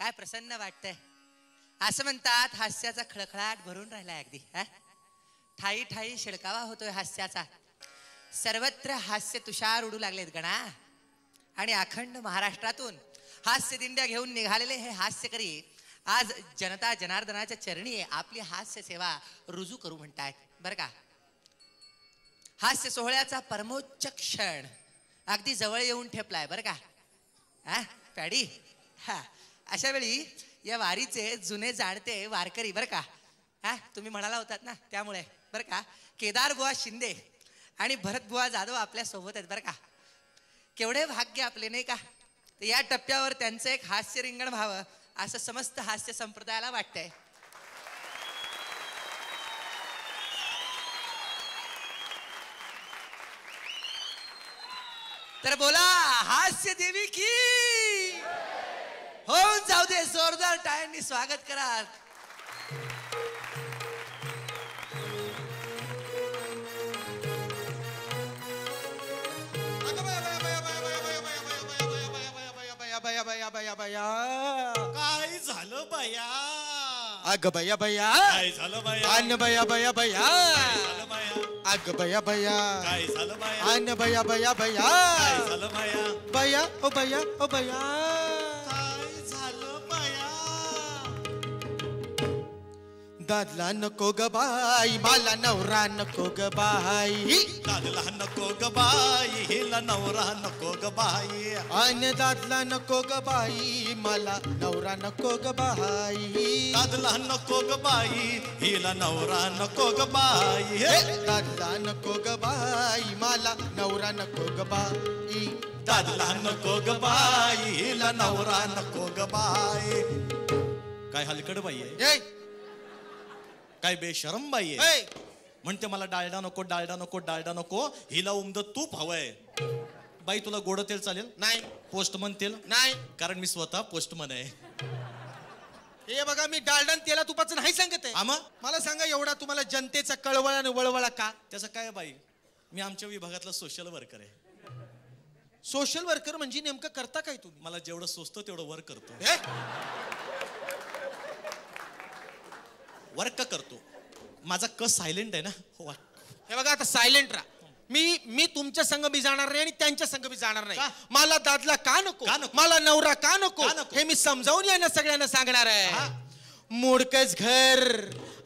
काय प्रसन्न वाटतंय. असं म्हणतात हास्याचा खळखळाट भरून राहिलाय अगदी. ठाई ठाई शिडकावा होतोय हास्याचा. सर्वत्र हास्य तुषार उडू लागलेत गणा. आणि अखंड महाराष्ट्रातून हास्य दिंड्या घेऊन निघालेले हे हास्यकरी आज जनता जनार्दनाच्या चरणी आपली हास्य सेवा रुजू करू म्हणतायत बरं का. हास्य सोहळ्याचा परमोच्च क्षण अगदी जवळ येऊन ठेपलाय बरं का. पॅडी अशा वेळी या वारीचे जुने जाणते वारकरी बरं का. तुम्ही म्हणाला होतात ना त्यामुळे बरं का. केदार बुवा शिंदे आणि भरत बुवा जाधव आपल्या सोबत आहेत बरं का. केवढे भाग्य आपले नाही का. या टप्प्यावर त्यांचं एक हास्य रिंगण व्हावं असं समस्त हास्य संप्रदायाला वाटतंय. तर बोला हास्य देवी की हो जाऊ दे. जोरदार टाळ्यांनी स्वागत करा. काय झालं बया. अग बया बया काय झालं बया. अन्न बया बया बया काय झालं बया. अग बया बया काय झालं बया. अन्न बया बया बया काय झालं बया. बया ओ बया ओ बया काय झालं बया. दादला नको ग बाई मला नवरा नको ग बाई. दादला नको ग बाई हिला नवरा नको ग बाई. अन्न दादला नको ग बाई मला नवरा नको ग बाई. दादला नको ग बाई हिला नवरा नको ग बाई. दादला नको ग बाई मला नवरा नको ग बाई. दादला नको ग बाई हिला नवरा नको ग बाई. काय हलकड बाई आहे. काय बेशरम बाई आहे. म्हणते मला डालडा नको डालडा नको डालडा नको हिला उमद तूप हवंय. बाई तुला गोड तेल चालेल. नाही पोस्टमन तेल नाही कारण मी स्वतः पोस्टमन आहे. हे बघा मी डालडा तेला तुपाचं नाही सांगत आहे. मला सांगा एवढा तुम्हाला जनतेचा कळवळा आणि वळवळा का. त्याचं काय बाई मी आमच्या विभागातला सोशल वर्कर आहे. सोशल वर्कर म्हणजे नेमकं करता काय तुम्ही. मला जेवढं सोचतं तेवढं वर्क करतो. वर्क करतो. माझा कस सायलेंट आहे ना. हे बघा आता सायलेंट राहा. मी तुमच्या संग बी जाणार नाही आणि त्यांच्या संग बी जाणार नाही. मला दादला का नको मला नवरा का नको हे मी समजावून यांना सगळ्यांना सांगणार आहे. मोडकच घर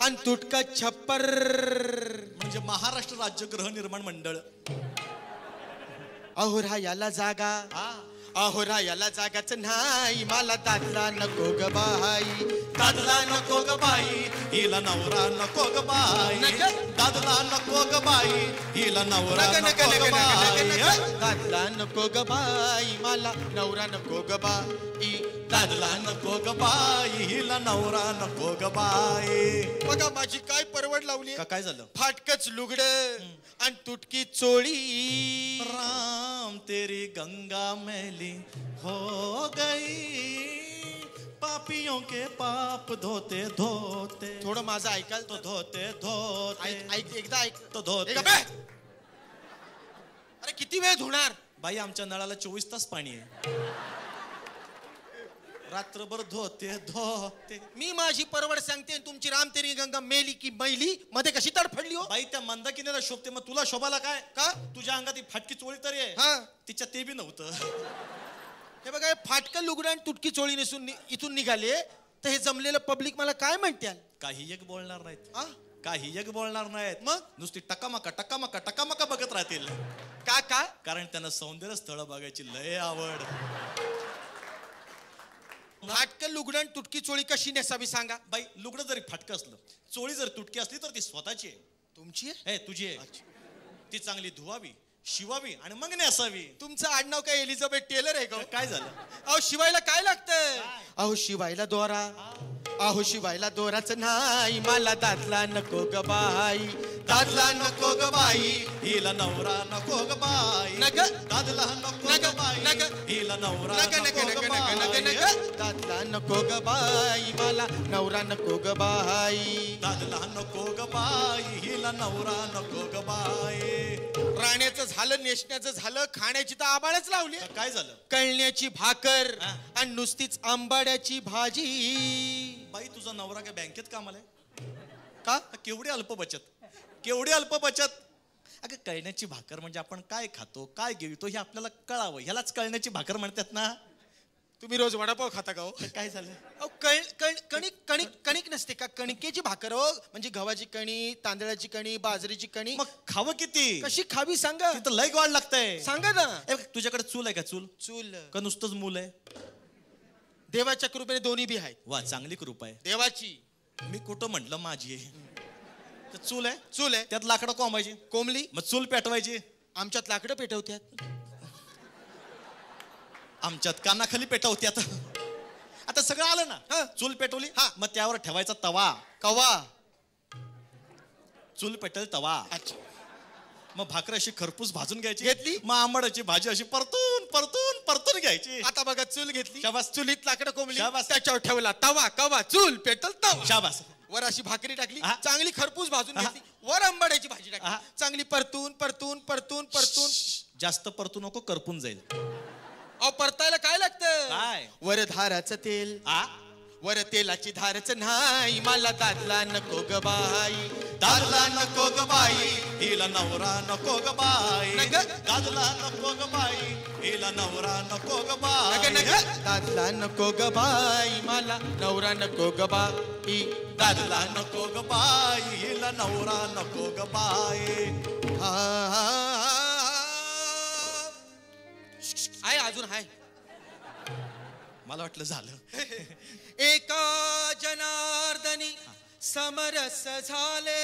आणि तुटकच छप्पर म्हणजे महाराष्ट्र राज्य गृहनिर्माण मंडळ. अहोरा याला जागा अहोरा याला जागाच नाही मला दादला नको ग बाई. दादला नको ग बाई हिला नवरा नको ग बाई. दादला नको ग बाई हिला नवरा नको ग बाई. दादला नको ग बाई मला नवरा नको ग बाई. दादला नको ग बाई हिला नवरा नको ग बाई. बघा माझी काय परवड लावली. काय झालं. फाटकच लुगड आणि तुटकी चोळी. राम तेरी गंगा मैली हो गई पापियों के पाप धोते धोते. थोडं माझं ऐकाल तो धोते धोते. ऐक एकदा ऐक तो धोते. अरे किती वेळ धुणार. बाई आमच्या नळाला 24 तास पाणी आहे. रात्रभर धोते धोते. मी माझी परवड सांगते तुमची राम तेरी गंगा मेली की मैली मध्ये कशी तडफडली हो. बाई त्या मंदाकिनीला शोभते मग तुला शोभाला काय का. तुझ्या अंगात ही फाटकी चोळी तरी आहे. तिच्या ते बी नव्हतं. हे बघा फाटकं लुगडं आणि तुटकी चोळी नेसून इथून निघाले तर हे जमलेलं पब्लिक मला काय म्हणते. काही एक बोलणार नाहीत. काही एक बोलणार नाहीत. मग नुसती टकामका टकामका टकामका बघत राहतील. का का कारण त्यांना सौंदर्य स्थळ बघायची लय आवड. फाटकं लुगडं आणि तुटकी चोळी कशी नेसावी सांगा. बाई लुगडं जरी फाटकं असलं चोळी जर तुटकी असली तर ती स्वतःची आहे. तुमची आहे. तुझी आहे. ती चांगली धुवावी शिवावी आणि मग नेसावी. तुमचं आडनाव काय एलिझाबेथ टेलर आहे का. काय झालं. अहो शिवायला काय लागतं. अहो शिवायला दोरा अहो शिवायला दोराच नाही मला दादला नको ग बाई. दादला नको ग बाई हिला नवरा नको ग बाई नग दादला नको ग बाई नग हिला नवरा नग नग नग नग नग नग दादला नको ग बाई मला नवरा नको ग बाई दादला नको ग बाई हिला नवरा नको ग बाई राण्याचं झालं नेसण्याचं झालं खाण्याची तर आबाळच लावली काय झालं कळण्याची भाकर आणि नुसतीच आंबाड्याची भाजी बाई तुझा नवरा काय बँकेत कामाला आहे का केवढी अल्प बचत अगं कळण्याची भाकर म्हणजे आपण काय खातो काय गिळतो हे आपल्याला कळावं ह्यालाच कळण्याची भाकर म्हणतात ना तुम्ही रोज वडापाव खाता का हो काय झालं अहो कणिक कणिक कणिक नसते का कणकेची भाकर हो म्हणजे गव्हाची कणी तांदळाची कणी बाजरीची कणी मग खावं किती कशी खावी सांगा तिथं लय वाढ लागतंय सांगा ना तुझ्याकडे चूल आहे का चूल का नुसतंच मूल आहे देवाच्या कृपेने दोन्ही बी आहेत वा चांगली कृपा आहे देवाची मी कुठं म्हटलं माझी आहे चूल आहे त्यात लाकडं कोंबायची कोंबली मग चूल पेटवायची आमच्यात लाकडं पेटवत्यात आमच्यात कानाखाली पेटवत्यात आता सगळं आलं ना चूल पेटवली मग त्यावर ठेवायचा तवा कवा चूल पेटेल तवा अच्छा मग भाकर अशी खरपूस भाजून घ्यायची घेतली मग आंबाड्याची भाजी अशी परतून घ्यायची आता बघा चूल घेतली शाबास. चुलीत लाकडं कोंबली शाबास. त्याच्यावर ठेवला तवा कवा चूल पेटल तवा शाबास वर अशी भाकरी टाकली हा. चांगली खरपूस भाजून हा. घेतली वर आंबाड्याची भाजी हा. टाकली चांगली परतून जास्त परतू नको करपून जाईल अहो परतायला काय लागतं काय? वर धाराचं तेल वर तेलाची धारच नाही मला दादला नको ग बाई दादला नको ग बाई हिला नवरा नको ग बाई नग. दादला नको ग बाई हिला नवरा नको ग नग बाई नग दादला नको ग बाई मला नवरा नको ग बाई दादला नको ग बाई हिला नवरा नको ग बाई आहे अजून आहे मला वाटलं झालं एका जनार्दनी समरस झाले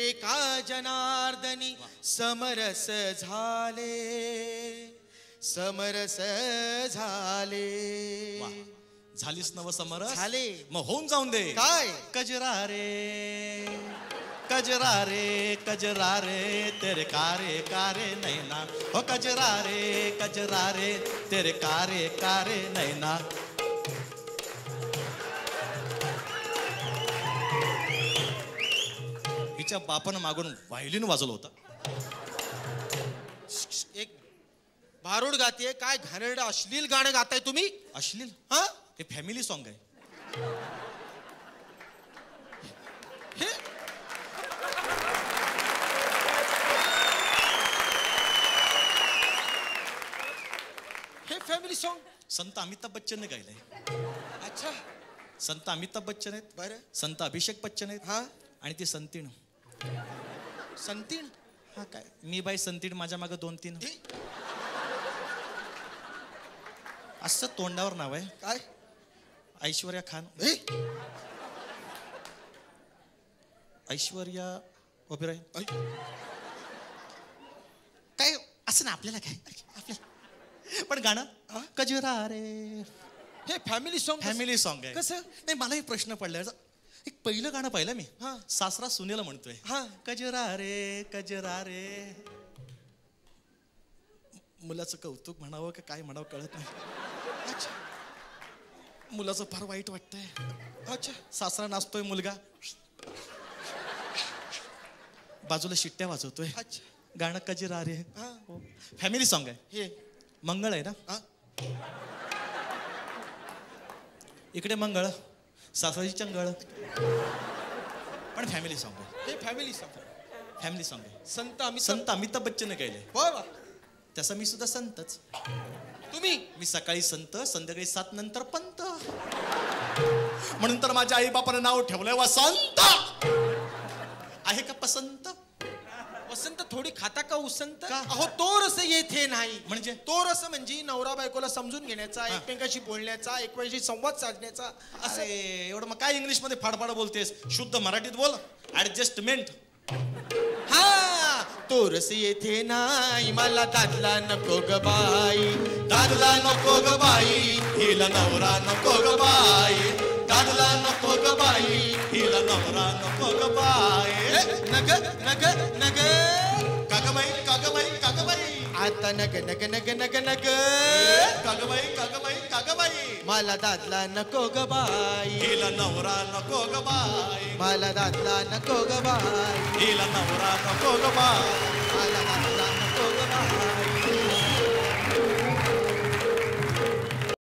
एका जनार्दनी समरस झाले समरस झाले झालीस नव समरस झाले मग होऊन जाऊन दे काय कजरा रे तेरे कारे नैना हो कजरा रे तेरे कारे नैना हिच्या बापानं मागून व्हायोलिन वाजवलं होतं एक भारूड गाते काय घाणेरडं अश्लील गाणं गाताय तुम्ही अश्लील हा हे फॅमिली सॉन्ग आहे हे हे फॅमिली सॉन्ग संत अमिताभ बच्चनने गायलंय अच्छा संत अमिताभ बच्चन आहेत बरं संत अभिषेक बच्चन आहेत हा आणि ती संतीण संतीण हा काय मी बाई संतीण माझ्या मागे 2-3 असं तोंडावर नाव आहे काय ऐश्वर्या खान ऐश्वर्या ओबेरॉय काय असं ना आपल्याला काय आपल्याला पण गाणं कजरा रे हे फॅमिली सॉन्ग फॅमिली सॉन्ग आहे कसं नाही मलाही प्रश्न पडलाय एक पहिलं गाणं पाहिलं मी हा. सासरा सुनेला म्हणतोय हा. कजरा रे मुलाचं कौतुक म्हणावं का काय म्हणावं कळत नाही अच्छा मुलाचं फार वाईट वाटतंय अच्छा सासरा नाचतोय मुलगा बाजूला शिट्ट्या वाजवतोय अच्छा गाणं कजरा रे हा फॅमिली सॉन्ग आहे हे मंगळ आहे ना हा इकडे मंगळ सासराची चंगळ पण फॅमिली सॉन्ग आहे हे फॅमिली सॉन्ग फॅमिली सॉन्ग आहे संत अमिताभ बच्चनने गायलंय वा तसं मी सुद्धा संतच तुम्ही मी सकाळी संत संध्याकाळी 7 नंतर पंत म्हणून तर माझ्या आई बापाने नाव ठेवलंय वसंत आहे का पसंत वसंत थोडी खाता का उसंत का? अहो तो रस येथे नाही म्हणजे तो रस म्हणजे नवरा बायकोला समजून घेण्याचा एकमेकाशी बोलण्याचा एकमेकाशी संवाद साधण्याचा असं एवढं मग काय इंग्लिश मध्ये फाडफाड बोलतेस शुद्ध मराठीत बोल ऍडजस्टमेंट हा तो रस येथे नाही मला दादला नको ग बाई दादला नको ग बाई हिला नवरा नको ग बाई दादला नको ग बाई हिला नवरा नको ग बाई नग नग नग कागबाई कागबाई कागबाई आता नग नग नग नग नग कागबाई कागबाई कागबाई मला दादला नको ग बाई हिला नवरा नको ग बाई मला दादला नको ग बाई हिला नवरा नको ग बाई मला